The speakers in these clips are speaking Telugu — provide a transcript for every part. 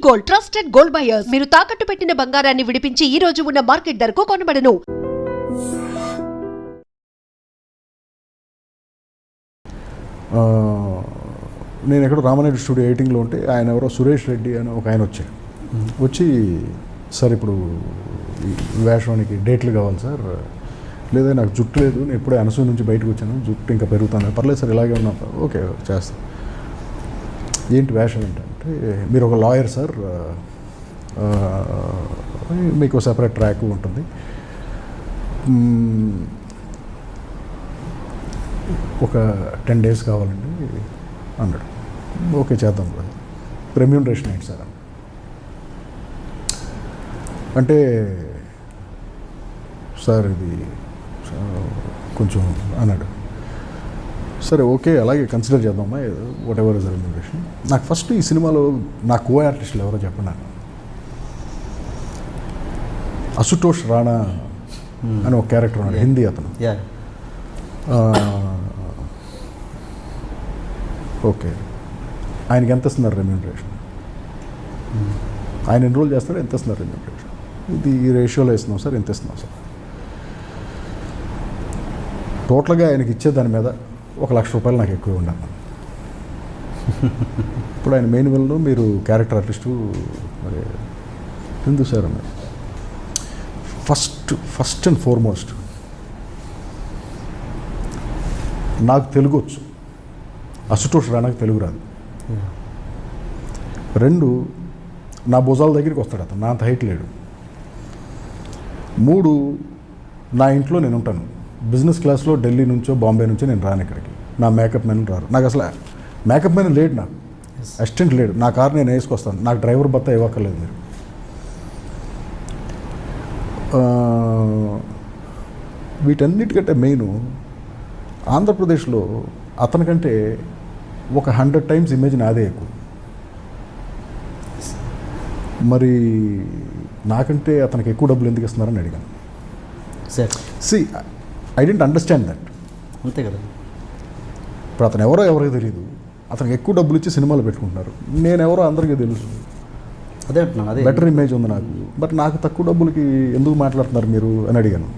Gold, trusted gold buyers. మీరు తాకట్టు పెట్టిన బంగారాన్ని విడిపించి ఈ రోజు ఉన్న మార్కెట్ ధరకు కొనబడను. నేను ఎక్కడ రామానాయుడు స్టూడియో 18లో ఉంటే ఆయన ఎవరో సురేష్ రెడ్డి అని ఒక ఆయన వచ్చారు. వచ్చి సార్ ఇప్పుడు ఈ వేషానికి డేట్లు కావాలి సార్, లేదా నాకు జుట్టు లేదు, నేను ఎప్పుడే అనసూయ నుంచి బయటకు వచ్చాను, జుట్టు ఇంకా పెరుగుతాను, పర్లేదు సార్ ఇలాగే ఉన్నా, ఓకే చేస్తాను. ఏంటి వేషం ఏంటంటే మీరు ఒక లాయర్ సార్, మీకు సెపరేట్ ట్రాక్ ఉంటుంది, ఒక 10 days కావాలండి అన్నాడు. ఓకే చేద్దాం కదా, రెమ్యూనరేషన్ ఏంటి సార్ అంటే, సార్ ఇది కొంచెం అన్నాడు. సరే ఓకే అలాగే కన్సిడర్ చేద్దామా, వాట్ ఎవర్ ఇస్ రెమ్యూనరేషన్. నాకు ఫస్ట్ ఈ సినిమాలో నా కో ఆర్టిస్టులు ఎవరో చెప్పండి. అశుతోష్ రాణా అని ఒక క్యారెక్టర్ ఉన్నాడు, హిందీ అతను. ఓకే ఆయనకి ఎంత ఇస్తున్నారు రెమ్యూనరేషన్, ఆయన ఎన్రోల్ చేస్తాడు, ఎంత ఇస్తున్నారు రెమ్యూనరేషన్, ఇది ఈ రేషియోలో ఇస్తున్నాం సార్, ఎంత ఇస్తున్నాం సార్. టోటల్గా ఆయనకి ఇచ్చే దాని మీద ₹1,00,000 నాకు ఎక్కువ ఉండాలి. ఇప్పుడు ఆయన మెయిన్ విల్లో మీరు క్యారెక్టర్ ఆర్టిస్టు, మరి ఎందుకు సార్ అన్నారు. ఫస్ట్ అండ్ ఫార్మోస్ట్ నాకు తెలుగు వచ్చు, అశుతోష్ రాణాకి తెలుగు రాదు. 2 నా భుజాల దగ్గరికి వస్తాడు అతను, నా అంత హైట్ లేడు. 3 నా ఇంట్లో నేను ఉంటాను, బిజినెస్ క్లాస్లో ఢిల్లీ నుంచో బాంబే నుంచో నేను రాను ఇక్కడికి, నా మేకప్ మ్యాన్ రారు, నాకు అసలు మేకప్ మ్యాన్ లేడు, నాకు అసిస్టెంట్ లేడు, నా కారు నేను వేసుకొస్తాను, నాకు డ్రైవర్ భత్తా ఇవ్వక్కర్లేదు మీరు. వీటన్నిటికంటే మెయిన్ ఆంధ్రప్రదేశ్లో అతనికంటే ఒక 100 times ఇమేజ్ నాదే ఎక్కువ. మరి నాకంటే అతనికి ఎక్కువ డబ్బులు ఎందుకు ఇస్తున్నారని అడిగాను. See I don't understand that. అంతే కదా, ఇప్పుడు అతను ఎవరికి తెలియదు, అతనికి ఎక్కువ డబ్బులు ఇచ్చి సినిమాలు పెట్టుకుంటున్నారు, నేనెవరో అందరికీ తెలుసు, అదే అంటున్నాను, అదే బెటర్ ఇమేజ్ ఉంది నాకు, బట్ నాకు తక్కువ డబ్బులకి ఎందుకు మాట్లాడుతున్నారు మీరు అని అడిగాను.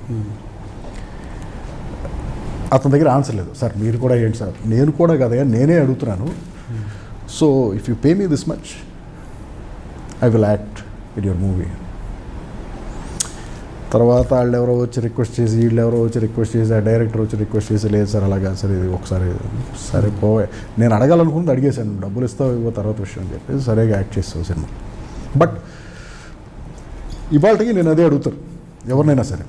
అతని దగ్గర ఆన్సర్ లేదు. సార్ మీరు కూడా ఏంటి సార్, నేను కూడా కదా నేనే అడుగుతున్నాను, so if you pay me this much I will act in your movie. తర్వాత వాళ్ళు ఎవరో వచ్చి రిక్వెస్ట్ చేసి, వీళ్ళు ఎవరో వచ్చి రిక్వెస్ట్ చేసి, ఆ డైరెక్టర్ వచ్చి రిక్వెస్ట్ చేసి, లేదు సార్ అలాగా సార్ ఇది ఒకసారి, సరే పోవే, నేను అడగాలనుకుంది అడిగేశాను, డబ్బులు ఇస్తావు ఇవ్వ తర్వాత విషయం అని చెప్పేసి సరిగా యాక్ట్ చేస్తావు సినిమా. బట్ ఇవాళకి నేను అదే అడుగుతాను ఎవరినైనా సరే,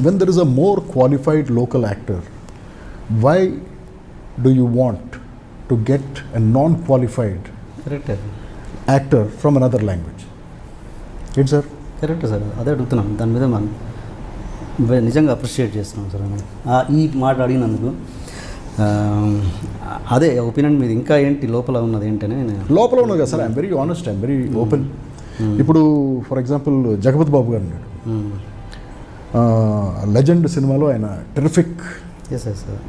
when there is a more qualified local actor, why do you want to get a non-qualified actor from another language? ఏంటి సార్? కరెక్ట్ సార్, అదే అడుగుతున్నాను, దాని మీద మనం నిజంగా అప్రిషియేట్ చేస్తున్నాం సార్ ఈ మాట అడిగినందుకు. అదే ఒపీనియన్ మీద ఇంకా ఏంటి లోపల ఉన్నది ఏంటనే. లోపల ఉన్నది కదా sir, I'm very honest, I'm very open. ఇప్పుడు ఫర్ ఎగ్జాంపుల్ జగపతి బాబు గారు ఉన్నాడు, లెజెండ్ సినిమాలో ఆయన టెరిఫిక్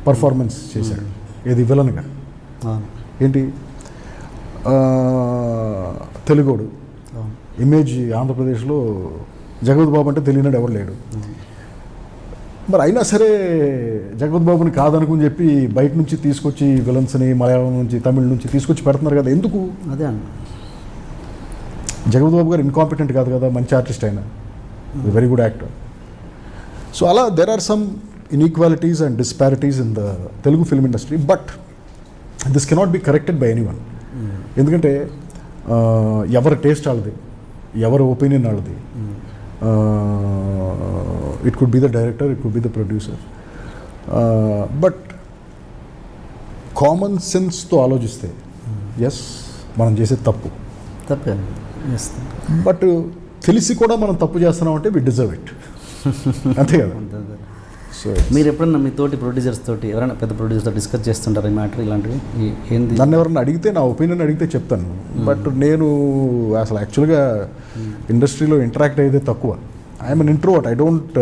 పర్ఫార్మెన్స్ చేశాడు, ఏది విలన్గా. ఏంటి తెలుగోడు ఇమేజ్ ఆంధ్రప్రదేశ్లో జగపతి బాబు అంటే తెలియనాడు ఎవరు లేడు. మరి అయినా సరే జగపతి బాబుని కాదనుకుని చెప్పి బయట నుంచి తీసుకొచ్చి విలన్స్ని మలయాళం నుంచి తమిళ నుంచి తీసుకొచ్చి పెడుతున్నారు కదా, ఎందుకు? అదే అన్న, జగపతి బాబు గారు ఇన్కాంపిటెంట్ కాదు కదా, మంచి ఆర్టిస్ట్ అయినా, వెరీ గుడ్ యాక్టర్. సో అలా there are some inequalities and disparities in the Telugu film industry, but this cannot be corrected by anyone. ఎందుకంటే ఎవరి టేస్ట్ వాళ్ళది, ఎవరి ఒపీనియన్ వాళ్ళది. It could be the director, it could be the producer, but common సెన్స్తో ఆలోచిస్తే ఎస్ మనం చేసేది తప్పే, బట్ తెలిసి కూడా మనం తప్పు చేస్తున్నామంటే వి డిజర్వ్ ఇట్, అంతే కదా. సో మీరు ఎప్పుడన్నా మీ తోటి ప్రొడ్యూసర్స్ తోటి ఎవరైనా పెద్ద ప్రొడ్యూసర్తో డిస్కస్ చేస్తుంటారు ఈ మ్యాటర్ ఇలాంటివి? ఏంది నన్ను ఎవరన్నా అడిగితే నా ఒపీనియన్ అడిగితే చెప్తాను, బట్ నేను అసలు యాక్చువల్గా ఇండస్ట్రీలో ఇంటరాక్ట్ అయ్యేదే తక్కువ. I'm an introvert, I don't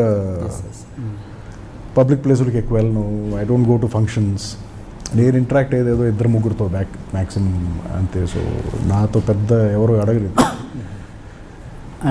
public ప్లేసులకి ఎక్కువ వెళ్ళను, I don't go to functions. నేను ఇంటరాక్ట్ అయ్యేది ఏదో ఇద్దరు ముగ్గురితో మ్యాక్సిమం అంతే. సో నాతో పెద్ద ఎవరు అడగలేదు.